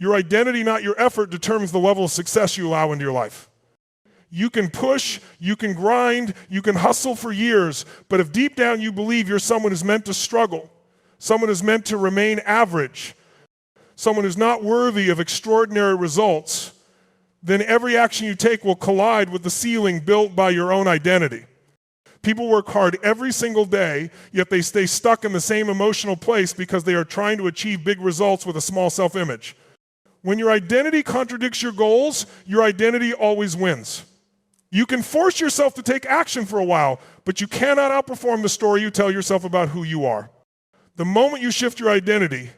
Your identity, not your effort, determines the level of success you allow into your life. You can push, you can grind, you can hustle for years, but if deep down you believe you're someone who's meant to struggle, someone who's meant to remain average, someone who's not worthy of extraordinary results, then every action you take will collide with the ceiling built by your own identity. People work hard every single day, yet they stay stuck in the same emotional place because they are trying to achieve big results with a small self-image. When your identity contradicts your goals, your identity always wins. You can force yourself to take action for a while, but you cannot outperform the story you tell yourself about who you are. The moment you shift your identity,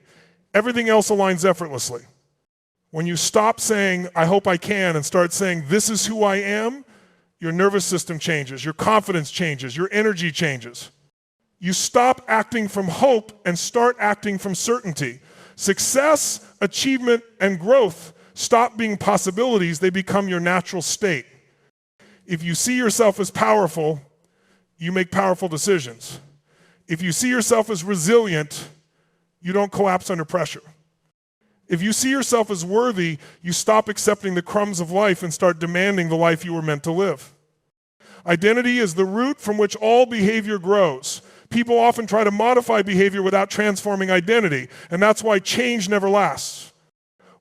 everything else aligns effortlessly. When you stop saying, I hope I can, and start saying, this is who I am, your nervous system changes, your confidence changes, your energy changes. You stop acting from hope and start acting from certainty. Success, achievement, and growth stop being possibilities, they become your natural state. If you see yourself as powerful, you make powerful decisions. If you see yourself as resilient, you don't collapse under pressure. If you see yourself as worthy, you stop accepting the crumbs of life and start demanding the life you were meant to live. Identity is the root from which all behavior grows. People often try to modify behavior without transforming identity, and that's why change never lasts.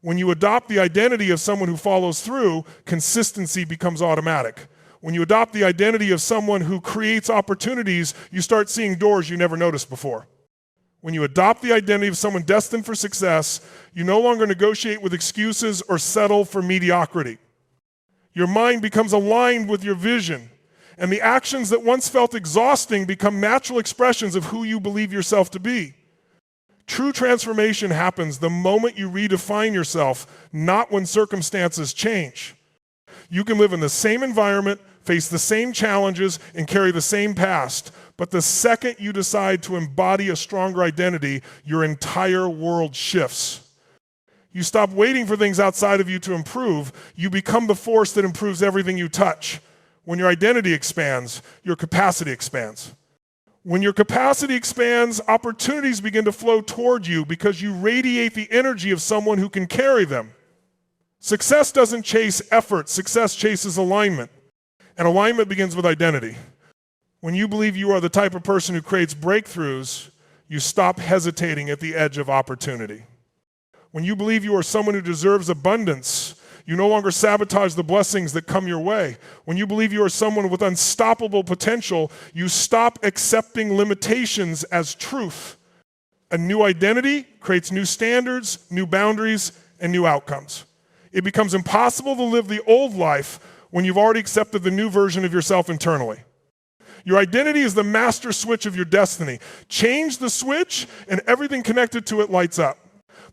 When you adopt the identity of someone who follows through, consistency becomes automatic. When you adopt the identity of someone who creates opportunities, you start seeing doors you never noticed before. When you adopt the identity of someone destined for success, you no longer negotiate with excuses or settle for mediocrity. Your mind becomes aligned with your vision, and the actions that once felt exhausting become natural expressions of who you believe yourself to be. True transformation happens the moment you redefine yourself, not when circumstances change. You can live in the same environment, face the same challenges, and carry the same past, but the second you decide to embody a stronger identity, your entire world shifts. You stop waiting for things outside of you to improve. You become the force that improves everything you touch. When your identity expands, your capacity expands. When your capacity expands, opportunities begin to flow toward you because you radiate the energy of someone who can carry them. Success doesn't chase effort, success chases alignment. And alignment begins with identity. When you believe you are the type of person who creates breakthroughs, you stop hesitating at the edge of opportunity. When you believe you are someone who deserves abundance, you no longer sabotage the blessings that come your way. When you believe you are someone with unstoppable potential, you stop accepting limitations as truth. A new identity creates new standards, new boundaries, and new outcomes. It becomes impossible to live the old life when you've already accepted the new version of yourself internally. Your identity is the master switch of your destiny. Change the switch, and everything connected to it lights up.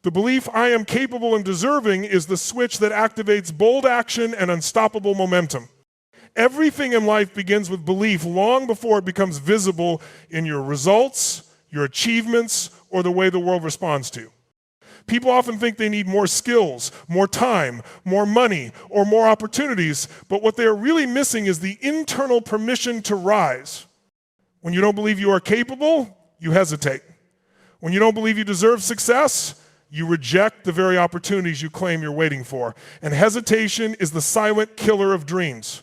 The belief I am capable and deserving is the switch that activates bold action and unstoppable momentum. Everything in life begins with belief long before it becomes visible in your results, your achievements, or the way the world responds to you. People often think they need more skills, more time, more money, or more opportunities, but what they are really missing is the internal permission to rise. When you don't believe you are capable, you hesitate. When you don't believe you deserve success, you reject the very opportunities you claim you're waiting for. And hesitation is the silent killer of dreams.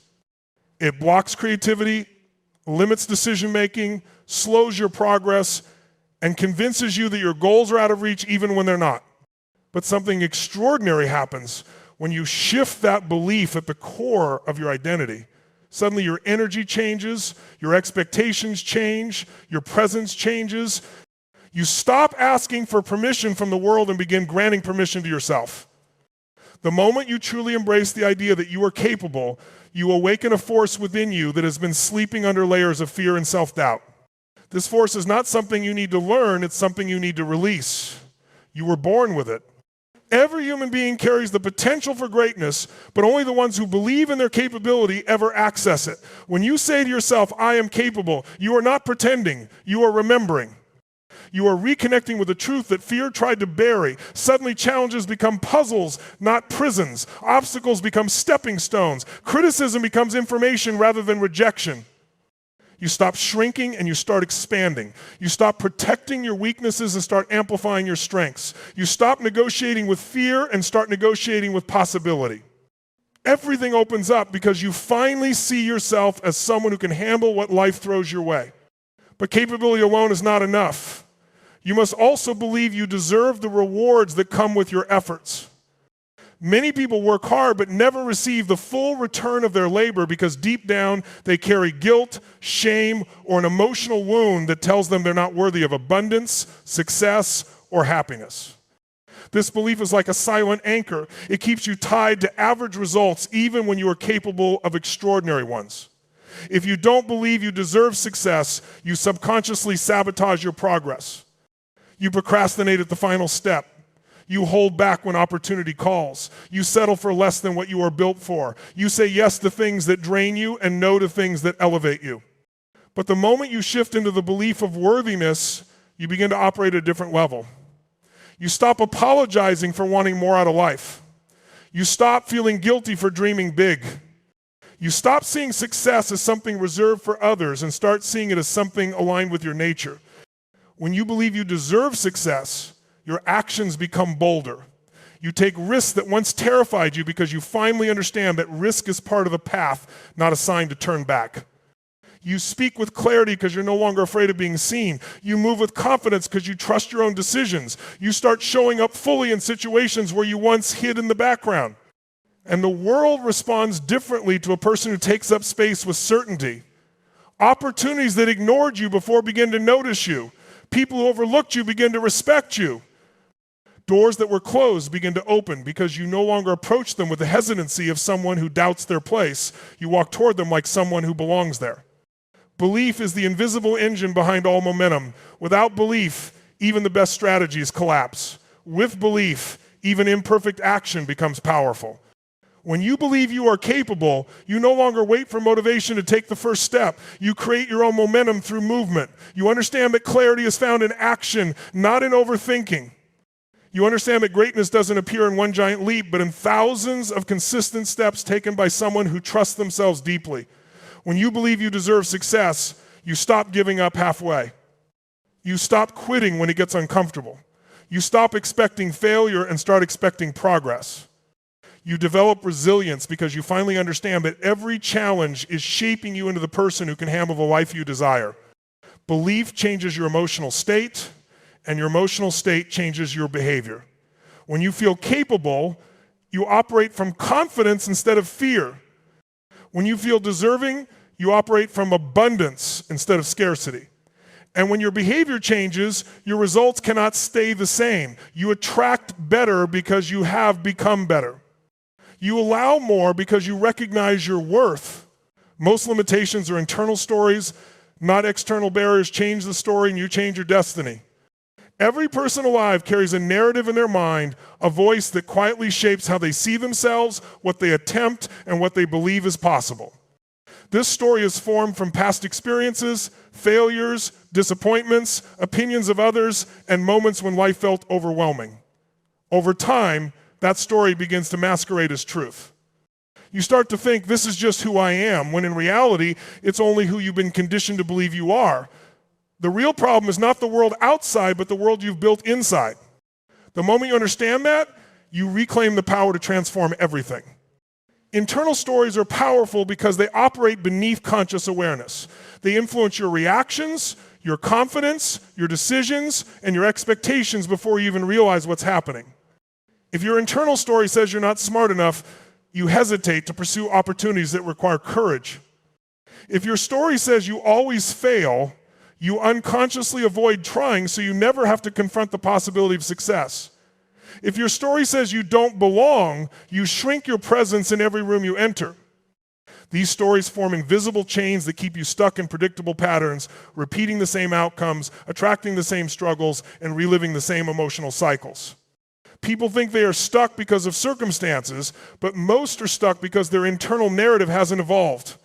It blocks creativity, limits decision-making, slows your progress, and convinces you that your goals are out of reach even when they're not. But something extraordinary happens when you shift that belief at the core of your identity. Suddenly your energy changes, your expectations change, your presence changes. You stop asking for permission from the world and begin granting permission to yourself. The moment you truly embrace the idea that you are capable, you awaken a force within you that has been sleeping under layers of fear and self-doubt. This force is not something you need to learn, it's something you need to release. You were born with it. Every human being carries the potential for greatness, but only the ones who believe in their capability ever access it. When you say to yourself, I am capable, you are not pretending, you are remembering. You are reconnecting with the truth that fear tried to bury. Suddenly challenges become puzzles, not prisons. Obstacles become stepping stones. Criticism becomes information rather than rejection. You stop shrinking and you start expanding. You stop protecting your weaknesses and start amplifying your strengths. You stop negotiating with fear and start negotiating with possibility. Everything opens up because you finally see yourself as someone who can handle what life throws your way. But capability alone is not enough. You must also believe you deserve the rewards that come with your efforts. Many people work hard but never receive the full return of their labor because deep down they carry guilt, shame, or an emotional wound that tells them they're not worthy of abundance, success, or happiness. This belief is like a silent anchor. It keeps you tied to average results even when you are capable of extraordinary ones. If you don't believe you deserve success, you subconsciously sabotage your progress. You procrastinate at the final step. You hold back when opportunity calls. You settle for less than what you are built for. You say yes to things that drain you and no to things that elevate you. But the moment you shift into the belief of worthiness, you begin to operate at a different level. You stop apologizing for wanting more out of life. You stop feeling guilty for dreaming big. You stop seeing success as something reserved for others and start seeing it as something aligned with your nature. When you believe you deserve success, your actions become bolder. You take risks that once terrified you because you finally understand that risk is part of the path, not a sign to turn back. You speak with clarity because you're no longer afraid of being seen. You move with confidence because you trust your own decisions. You start showing up fully in situations where you once hid in the background. And the world responds differently to a person who takes up space with certainty. Opportunities that ignored you before begin to notice you. People who overlooked you begin to respect you. Doors that were closed begin to open because you no longer approach them with the hesitancy of someone who doubts their place. You walk toward them like someone who belongs there. Belief is the invisible engine behind all momentum. Without belief, even the best strategies collapse. With belief, even imperfect action becomes powerful. When you believe you are capable, you no longer wait for motivation to take the first step. You create your own momentum through movement. You understand that clarity is found in action, not in overthinking. You understand that greatness doesn't appear in one giant leap, but in thousands of consistent steps taken by someone who trusts themselves deeply. When you believe you deserve success, you stop giving up halfway. You stop quitting when it gets uncomfortable. You stop expecting failure and start expecting progress. You develop resilience because you finally understand that every challenge is shaping you into the person who can handle the life you desire. Belief changes your emotional state, and your emotional state changes your behavior. When you feel capable, you operate from confidence instead of fear. When you feel deserving, you operate from abundance instead of scarcity. And when your behavior changes, your results cannot stay the same. You attract better because you have become better. You allow more because you recognize your worth. Most limitations are internal stories, not external barriers. Change the story and you change your destiny. Every person alive carries a narrative in their mind, a voice that quietly shapes how they see themselves, what they attempt, and what they believe is possible. This story is formed from past experiences, failures, disappointments, opinions of others, and moments when life felt overwhelming. Over time, that story begins to masquerade as truth. You start to think, this is just who I am, when in reality, it's only who you've been conditioned to believe you are. The real problem is not the world outside, but the world you've built inside. The moment you understand that, you reclaim the power to transform everything. Internal stories are powerful because they operate beneath conscious awareness. They influence your reactions, your confidence, your decisions, and your expectations before you even realize what's happening. If your internal story says you're not smart enough, you hesitate to pursue opportunities that require courage. If your story says you always fail, you unconsciously avoid trying so you never have to confront the possibility of success. If your story says you don't belong, you shrink your presence in every room you enter. These stories form invisible chains that keep you stuck in predictable patterns, repeating the same outcomes, attracting the same struggles, and reliving the same emotional cycles. People think they are stuck because of circumstances, but most are stuck because their internal narrative hasn't evolved.